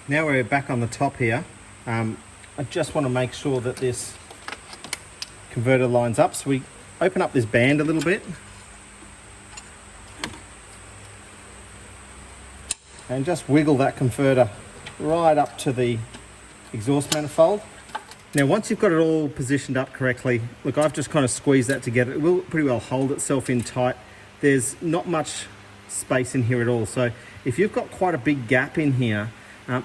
Now we're back on the top here. I just want to make sure that this converter lines up. So we open up this band a little bit. And just wiggle that converter right up to the exhaust manifold. Now once you've got it all positioned up correctly, look, I've just kind of squeezed that together. It will pretty well hold itself in tight. There's not much space in here at all. So if you've got quite a big gap in here,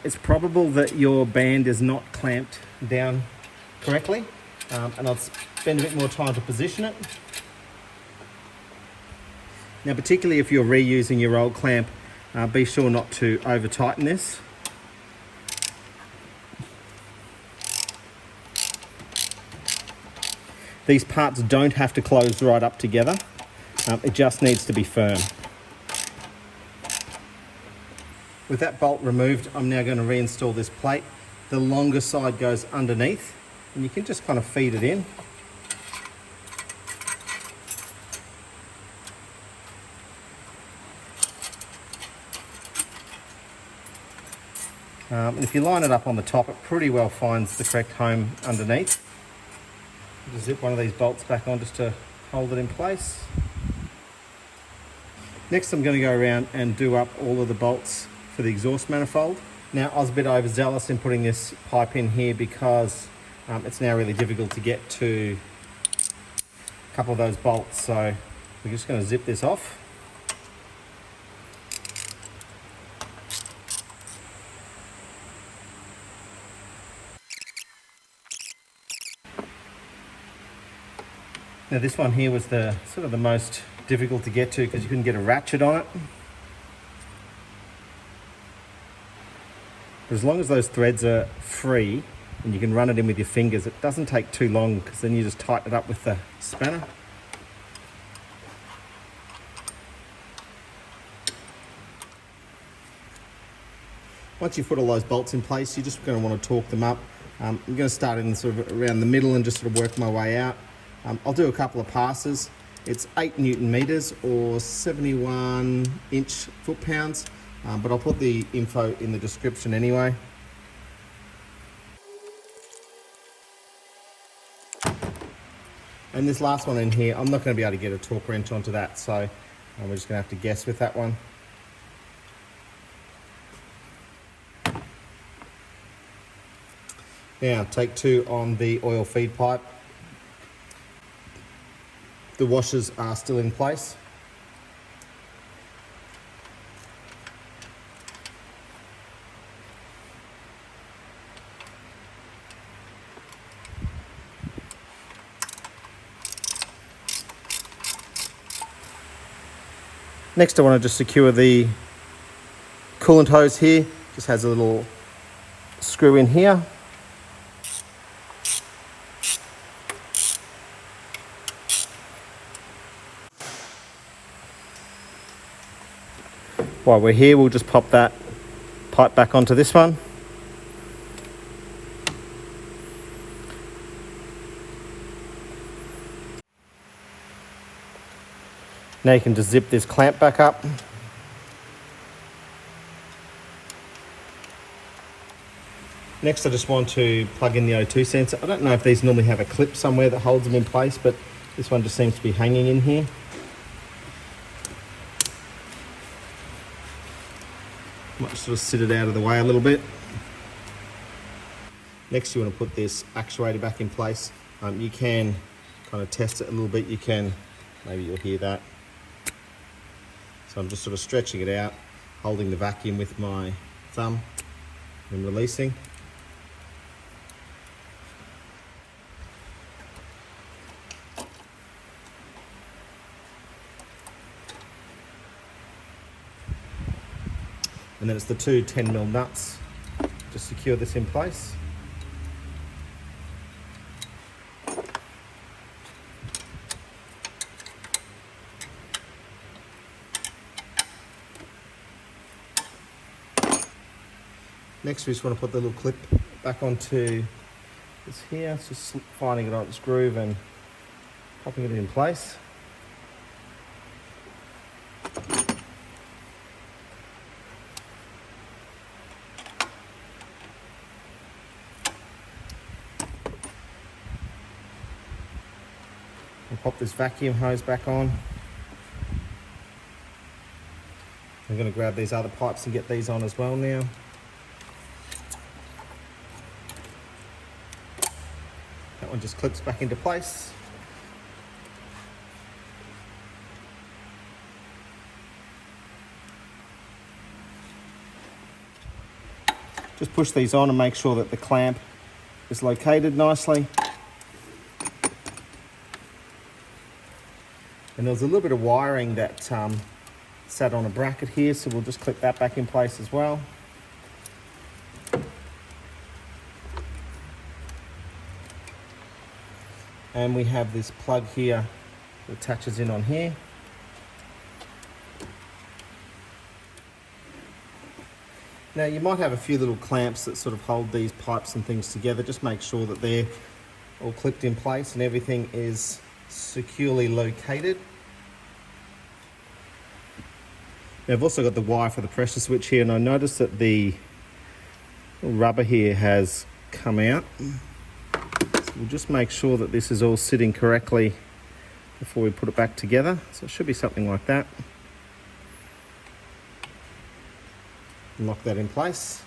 it's probable that your band is not clamped down correctly. And I'll spend a bit more time to position it. Now particularly if you're reusing your old clamp, be sure not to over tighten this. These parts don't have to close right up together. It just needs to be firm. With that bolt removed, I'm now going to reinstall this plate. The longer side goes underneath, and you can just kind of feed it in. And if you line it up on the top, it pretty well finds the correct home underneath. Just zip one of these bolts back on just to hold it in place. Next I'm going to go around and do up all of the bolts for the exhaust manifold. Now I was a bit overzealous in putting this pipe in here because it's now really difficult to get to a couple of those bolts. So we're just going to zip this off. Now this one here was the sort of the most difficult to get to because you couldn't get a ratchet on it. But as long as those threads are free and you can run it in with your fingers, it doesn't take too long because then you just tighten it up with the spanner. Once you've put all those bolts in place, you're just going to want to torque them up. I'm going to start in sort of around the middle and just sort of work my way out. I'll do a couple of passes. It's 8 Newton meters or 71 inch foot-pounds, but I'll put the info in the description anyway. And this last one in here, I'm not going to be able to get a torque wrench onto that, so we're just going to have to guess with that one. Now, take 2 on the oil feed pipe. The washers are still in place. Next I want to just secure the coolant hose here. Just has a little screw in here. While we're here, we'll just pop that pipe back onto this one. Now you can just zip this clamp back up. Next, I just want to plug in the O2 sensor. I don't know if these normally have a clip somewhere that holds them in place, but this one just seems to be hanging in here. Might sort of sit it out of the way a little bit. Next you want to put this actuator back in place. You can kind of test it a little bit. You can, maybe you'll hear that. So I'm just sort of stretching it out, holding the vacuum with my thumb and releasing. And then it's the 2 10mm nuts to secure this in place. Next we just want to put the little clip back onto this here. It's just finding it on its groove and popping it in place. pop this vacuum hose back on. I'm going to grab these other pipes and get these on as well now. That one just clips back into place. Just push these on and make sure that the clamp is located nicely. And there's a little bit of wiring that sat on a bracket here, so we'll just clip that back in place as well. And we have this plug here that attaches in on here. Now you might have a few little clamps that sort of hold these pipes and things together. Just make sure that they're all clipped in place and everything is securely located. Now I've also got the wire for the pressure switch here, and I noticed that the rubber here has come out. So we'll just make sure that this is all sitting correctly before we put it back together. So it should be something like that. Lock that in place.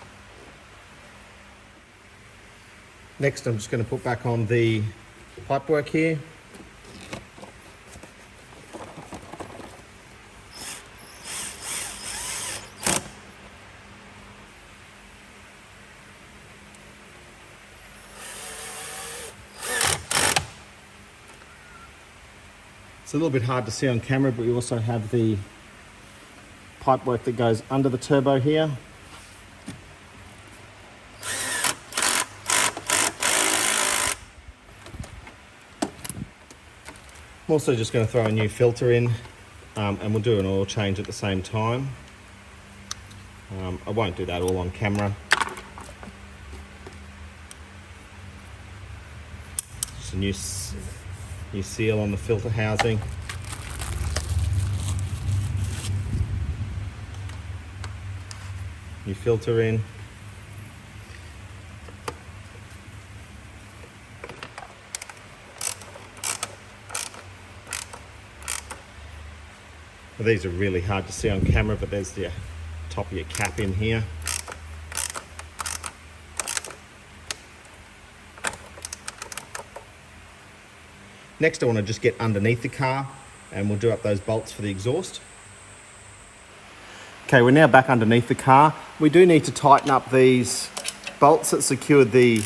Next, I'm just going to put back on the pipework here. It's a little bit hard to see on camera, but we also have the pipework that goes under the turbo here. I'm also just going to throw a new filter in, and we'll do an oil change at the same time. I won't do that all on camera. Just a new seal on the filter housing. New filter in. Well, these are really hard to see on camera, but there's the top of your cap in here. Next, I want to just get underneath the car and we'll do up those bolts for the exhaust. Okay, we're now back underneath the car. We do need to tighten up these bolts that secured the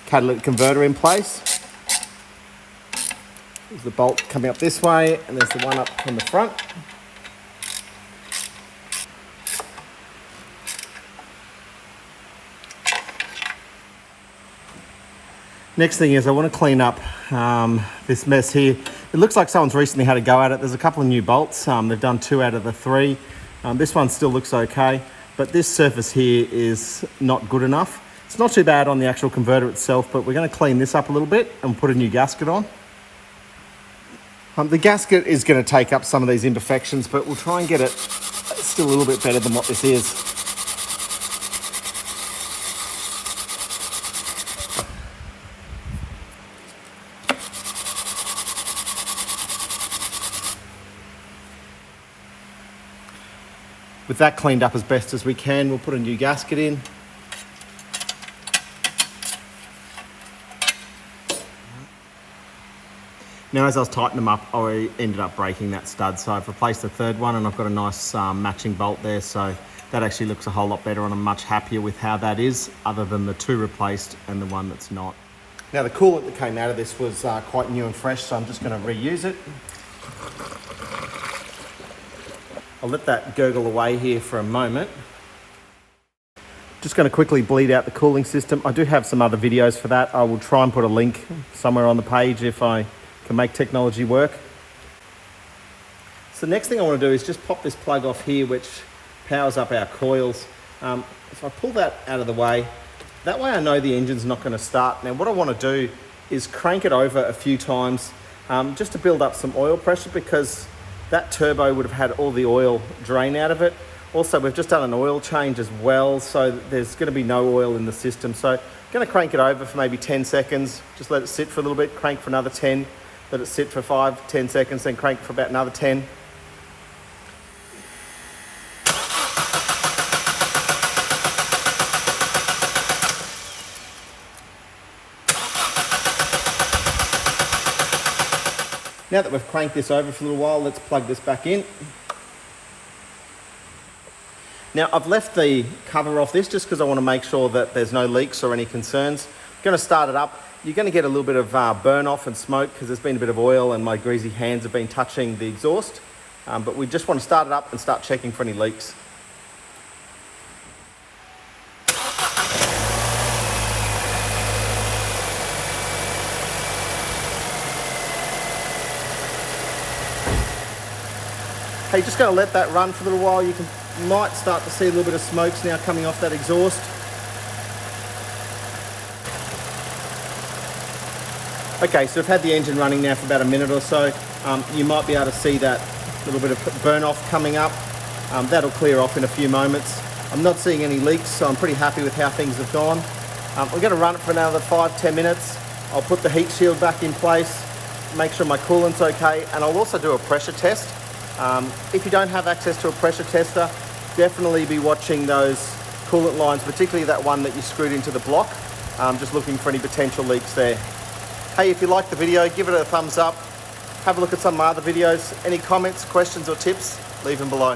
catalytic converter in place. There's the bolt coming up this way, and there's the one up from the front. Next thing is I want to clean up this mess here. It looks like someone's recently had a go at it. There's a couple of new bolts. They've done 2 out of the 3. This one still looks okay, but this surface here is not good enough. It's not too bad on the actual converter itself, but we're going to clean this up a little bit and put a new gasket on. The gasket is going to take up some of these imperfections, but we'll try and get it still a little bit better than what this is. With that cleaned up as best as we can, we'll put a new gasket in. Now, as I was tightening them up, I ended up breaking that stud. So I've replaced the third one and I've got a nice matching bolt there. So that actually looks a whole lot better and I'm much happier with how that is, other than the 2 replaced and the one that's not. Now, the coolant that came out of this was quite new and fresh, so I'm just going to reuse it. I'll let that gurgle away here for a moment. Just going to quickly bleed out the cooling system. I do have some other videos for that. I will try and put a link somewhere on the page if I can make technology work. So the next thing I want to do is just pop this plug off here, which powers up our coils. If I pull that out of the way, that way I know the engine's not going to start. Now what I want to do is crank it over a few times just to build up some oil pressure, because that turbo would have had all the oil drain out of it. Also, we've just done an oil change as well, so there's going to be no oil in the system. So I'm going to crank it over for maybe 10 seconds, just let it sit for a little bit, crank for another 10, Let it sit for 5-10 seconds, then crank for about another 10. Now that we've cranked this over for a little while, let's plug this back in. Now I've left the cover off this just because I want to make sure that there's no leaks or any concerns. I'm going to start it up. You're going to get a little bit of burn off and smoke because there's been a bit of oil and my greasy hands have been touching the exhaust. But we just want to start it up and start checking for any leaks. Hey, just going to let that run for a little while. You might start to see a little bit of smokes now coming off that exhaust. Okay, so we've had the engine running now for about a minute or so. You might be able to see that little bit of burn off coming up. That'll clear off in a few moments. I'm not seeing any leaks, so I'm pretty happy with how things have gone. We're going to run it for another 5-10 minutes. I'll put the heat shield back in place, make sure my coolant's okay, and I'll also do a pressure test. If you don't have access to a pressure tester, definitely be watching those coolant lines, particularly that one that you screwed into the block. Just looking for any potential leaks there. Hey, if you liked the video, give it a thumbs up. Have a look at some of my other videos. Any comments, questions or tips, leave them below.